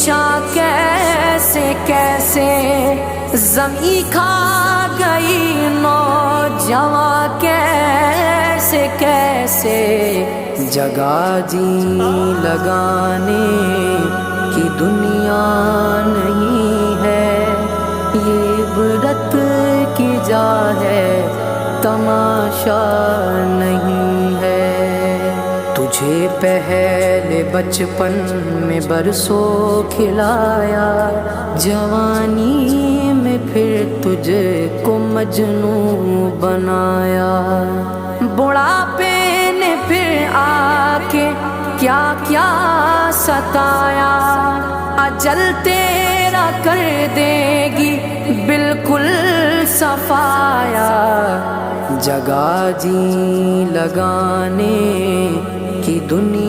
اندیشہ کیسے کیسے زمیں کھا گئی، نوجواں کیسے کیسے جگہ جی لگانے کی دنیا نہیں ہے، یہ عبرت کی جا ہے تماشا نہیں ہے۔ تجھے پہلے بچپن میں برسوں کھلایا، جوانی میں پھر تجھے کو مجنون بنایا، بڑھاپے نے پھر آ کے کیا کیا ستایا، اجل تیرا کر دے گی بالکل صفایا، جگہ جی لگانے کی دنیا